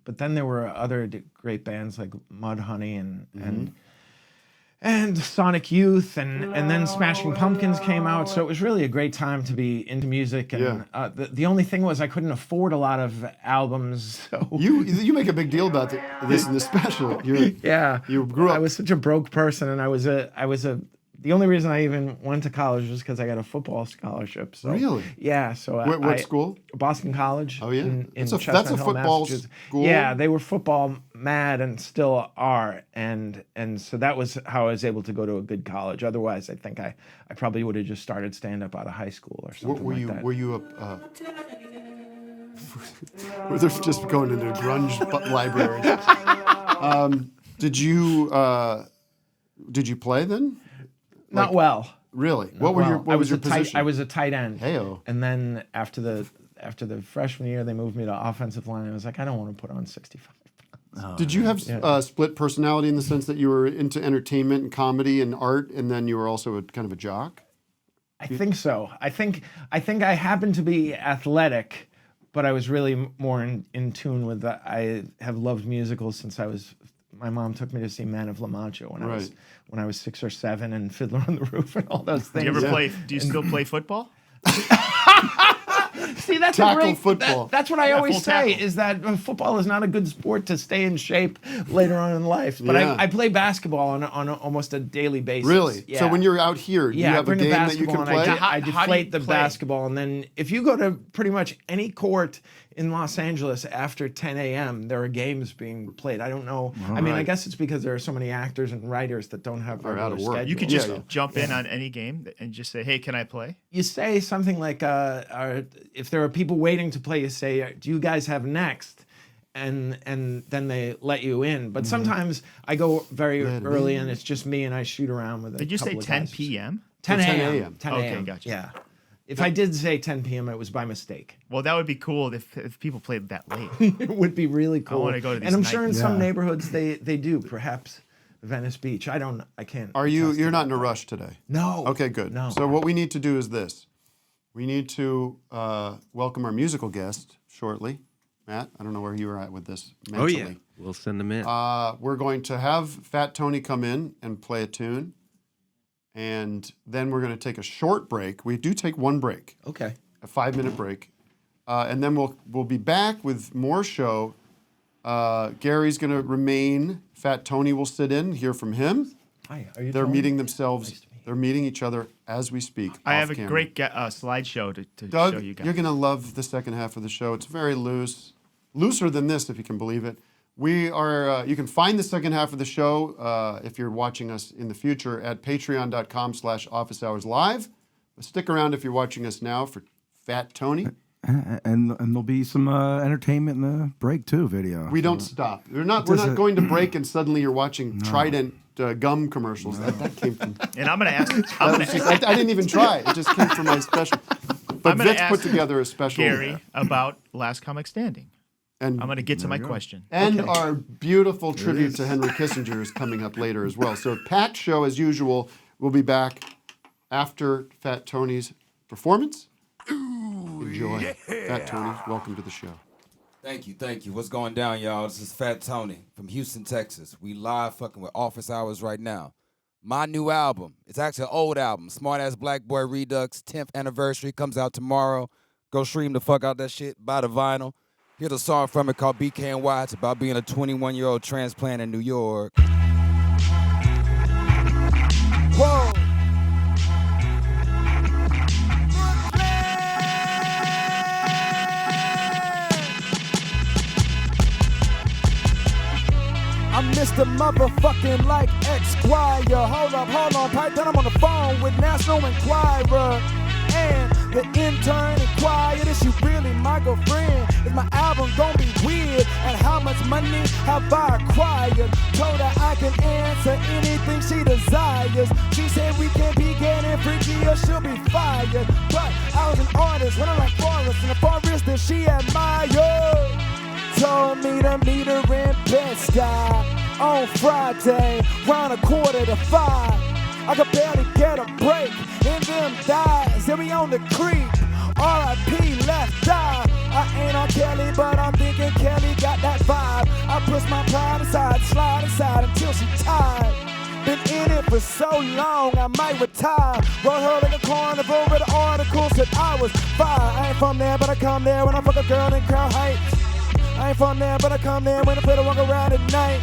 but then there were other great bands like Mudhoney and Sonic Youth, and then Smashing Pumpkins came out. So it was really a great time to be into music. And the only thing was I couldn't afford a lot of albums. So You make a big deal about this in the special. yeah, You grew up. I was such a broke person, and I was a. The only reason I even went to college was because I got a football scholarship. So, Really? Yeah. So What school? Boston College. Oh, yeah. In That's a Chestnut Hill, football Massachusetts. school? Yeah, they were football mad and still are, and so that was how I was able to go to a good college. Otherwise, I think I probably would have just started stand up out of high school or something Were like you that. were you a? Were they just going into grunge libraries? Did you play then? Not well. Really? Not well. What was your position? I was a tight end. Heyo. And then after the freshman year, they moved me to offensive line. I was like, I don't want to put on 65 pounds. Did you have split personality in the sense that you were into entertainment and comedy and art, and then you were also kind of a jock? I think so. I think I happened to be athletic, but I was really more in tune with that. I have loved musicals since my mom took me to see Man of La Mancha when I was 6 or 7, and Fiddler on the Roof and all those things. Do you ever play? Do you still play football? See, that's Tackle a great football. That's what I always full say tackle. is that football is not a good sport to stay in shape later on in life. But Yeah. I play basketball on almost a daily basis. Really? Yeah. So when you're out here, do you I have a bring game that you basketball can and play? I How do you deflate the play? basketball, and then if you go to pretty much any court in Los Angeles after 10 a.m., there are games being played. I don't know. I mean, I guess it's because there are so many actors and writers that don't have Are out regular of work. schedules. You could just Yeah. jump in on any game and just say, "Hey, can I play?" You say something like, if there are people waiting to play, you say, "Do you guys have next?" And then they let you in. But sometimes I go very early, and it's just me, and I shoot around with it. Did you say 10 p.m.? 10 10 a.m. a.m.. 10 Okay, a.m. gotcha. Yeah. If I did say 10 p.m., it was by mistake. Well, that would be cool if people played that late. It would be really cool. wanna go to these and I'm sure in nights. some neighborhoods they do. Perhaps Venice Beach. I can't. Are you? You're not in a rush today. No. Okay, good. No. So what we need to do is this. We need to welcome our musical guest shortly. Matt, I don't know where you were at with this mentally. Oh yeah, we'll send them in. We're going to have Fat Tony come in and play a tune. And then we're going to take a short break. We do take one break, Okay. a 5-minute break. And then we'll be back with more show. Gary's going to remain. Fat Tony will sit in, hear from him. Hi. Are you? They're Tony? meeting themselves. Nice to meet you. They're meeting each other as we speak. I have a off camera. great slideshow to Doug, show you guys. you're going to love the second half of the show. It's very loose, looser than this, if you can believe it. We are. You can find the second half of the show if you're watching us in the future at patreon.com/officeHoursLive. But stick around if you're watching us now for Fat Tony. And there'll be some entertainment in the break too. Video. We don't stop. We're not going to break and suddenly you're watching Trident gum commercials. That came from. and I'm going to ask. I didn't even try. It just came from my special. But I'm gonna Vic ask put together a special. Gary about Last Comic Standing. And I'm going to get to my question. And our beautiful tribute to Henry Kissinger is coming up later as well. So packed show as usual. We'll be back after Fat Tony's performance. Enjoy. Fat Tony, welcome to the show. Thank you. What's going down, y'all? This is Fat Tony from Houston, Texas. We live fucking with Office Hours right now. My new album, it's actually an old album, Smart Ass Black Boy Redux, 10th anniversary, comes out tomorrow. Go stream the fuck out that shit, buy the vinyl. Here's a song from it called BKNY. It's about being a 21-year-old transplant in New York. Whoa! I'm Mr. Motherfucking like Esquire. Hold on, pipe down. I'm on the phone with National Enquirer. And the intern inquired, is she really my girlfriend? Is my album gonna be weird? And how much money have I acquired? Told her I can answer anything she desires. She said we can't be getting freaky or she'll be fired. But I was an artist, running like Forrest, and the forest that she admired. Told me to meet her in Bed-Stuy on Friday, round 4:45. I could barely get a break in them thighs. Then we on the creep, R.I.P. left eye. I ain't on Kelly, but I'm thinking Kelly got that vibe. I push my pride aside, slide aside until she tired. Been in it for so long, I might retire. Wrote her like a carnival with an article, said I was fire. I ain't from there, but I come there when I fuck a girl in Crown Heights. I ain't from there, but I come there when I play to walk around at night.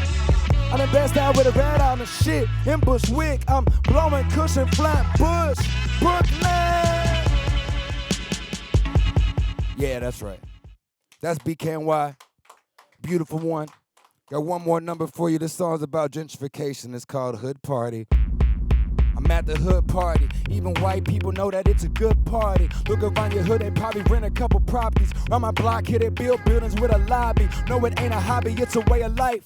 I done best out with a red on the shit in Bushwick. I'm blowing cushion flat bush, Brooklyn. Yeah, that's right. That's BKNY. Beautiful one. Got one more number for you. This song's about gentrification. It's called Hood Party. I'm at the hood party. Even white people know that it's a good party. Look around your hood, they probably rent a couple properties. Around my block here, they build buildings with a lobby. No, it ain't a hobby, it's a way of life.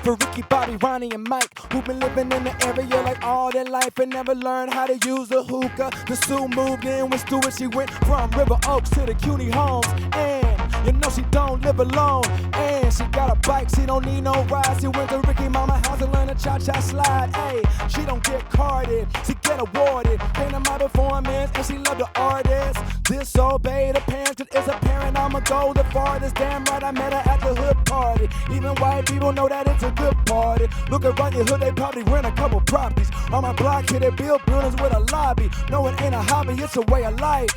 For Ricky, Bobby, Ronnie, and Mike, who've been living in the area like all their life and never learned how to use a hookah. The Sue moved in with Stewart. She went from River Oaks to the CUNY homes. And you know she don't live alone. And and she got a bike, she don't need no ride. She went to Ricky Mama house and learned a cha-cha slide. Hey, she don't get carded, she get awarded. Been in my performance and she love the artist. Disobey the parents, it's apparent I'ma go the farthest. Damn right, I met her at the hood party. Even white people know that it's a good party. Look around your hood, they probably rent a couple properties. On my block here, they build buildings with a lobby. No, it ain't a hobby, it's a way of life.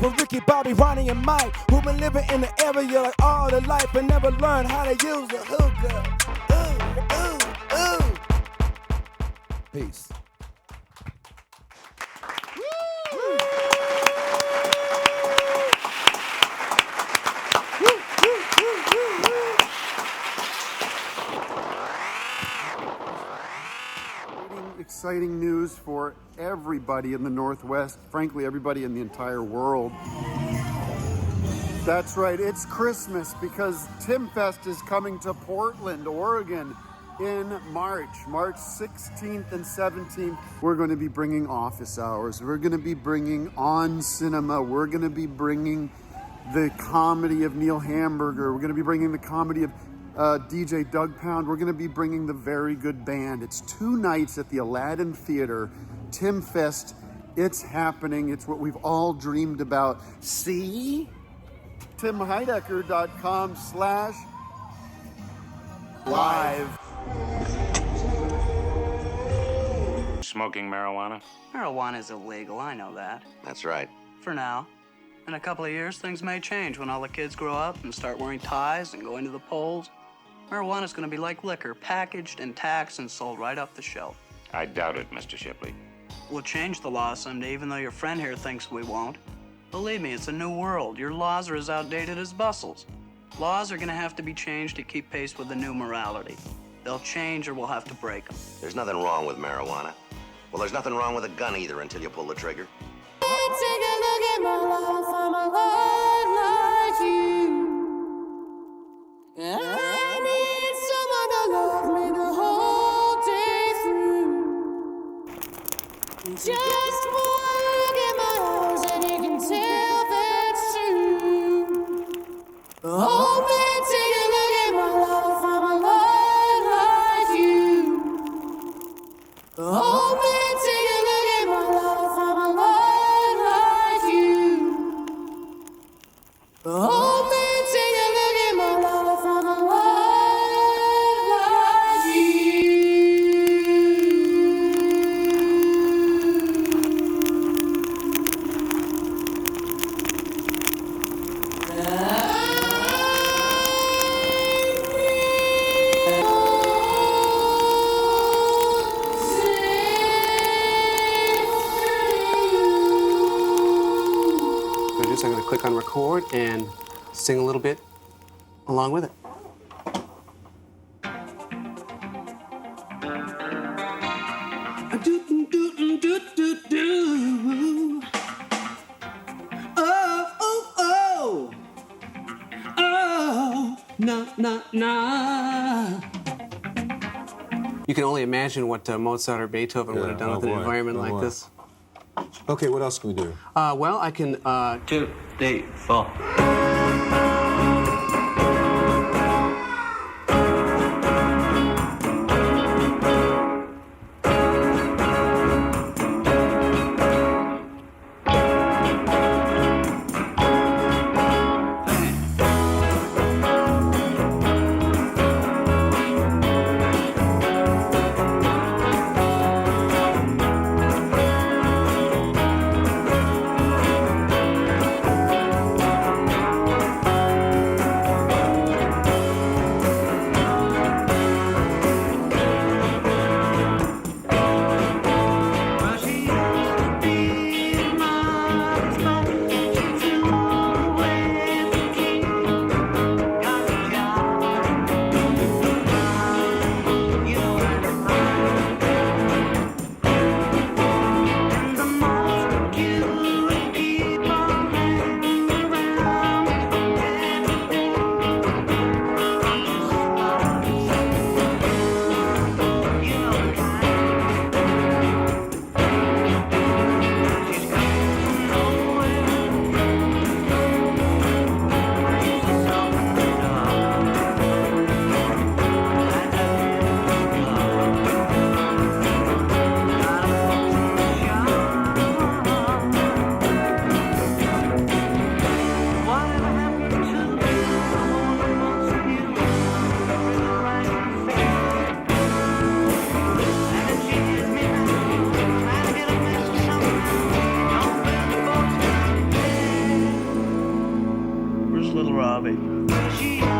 For Ricky, Bobby, Ronnie, and Mike, who been living in the area like all their life and never learned how to use the hookah. Ooh, ooh, ooh. Peace. Exciting news for everybody in the Northwest, frankly, everybody in the entire world. That's right, it's Christmas because Tim Fest is coming to Portland, Oregon in March 16th and 17th. We're going to be bringing office hours. We're going to be bringing On Cinema. We're going to be bringing the comedy of Neil Hamburger. We're going to be bringing the comedy of DJ Douggpound. We're going to be bringing the Very Good Band. It's 2 nights at the Aladdin Theater. Tim Fest, it's happening. It's what we've all dreamed about. See? TimHeidecker.com/live. Smoking marijuana? Marijuana is illegal, I know that. That's right. For now. In a couple of years, things may change when all the kids grow up and start wearing ties and going to the polls. Marijuana's gonna be like liquor, packaged and taxed and sold right off the shelf. I doubt it, Mr. Shipley. We'll change the law someday, even though your friend here thinks we won't. Believe me, it's a new world. Your laws are as outdated as bustles. Laws are gonna have to be changed to keep pace with the new morality. They'll change or we'll have to break them. There's nothing wrong with marijuana. Well, there's nothing wrong with a gun either until you pull the trigger. Take a look at my life, I'm a lot like you. I need someone to love me the whole day through. Just one look at my eyes and you can tell that's true. Oh man, take a look at my life, I'm a lot like you. Oh man, take a look at my life, I'm a lot like you. Oh man, take a look at my life, I'm a lot like you. I'm going to click on record and sing a little bit along with it. You can only imagine what Mozart or Beethoven would have done with an environment like this. Okay, what else can we do? Well, I can... 2, 3, 4. Eat.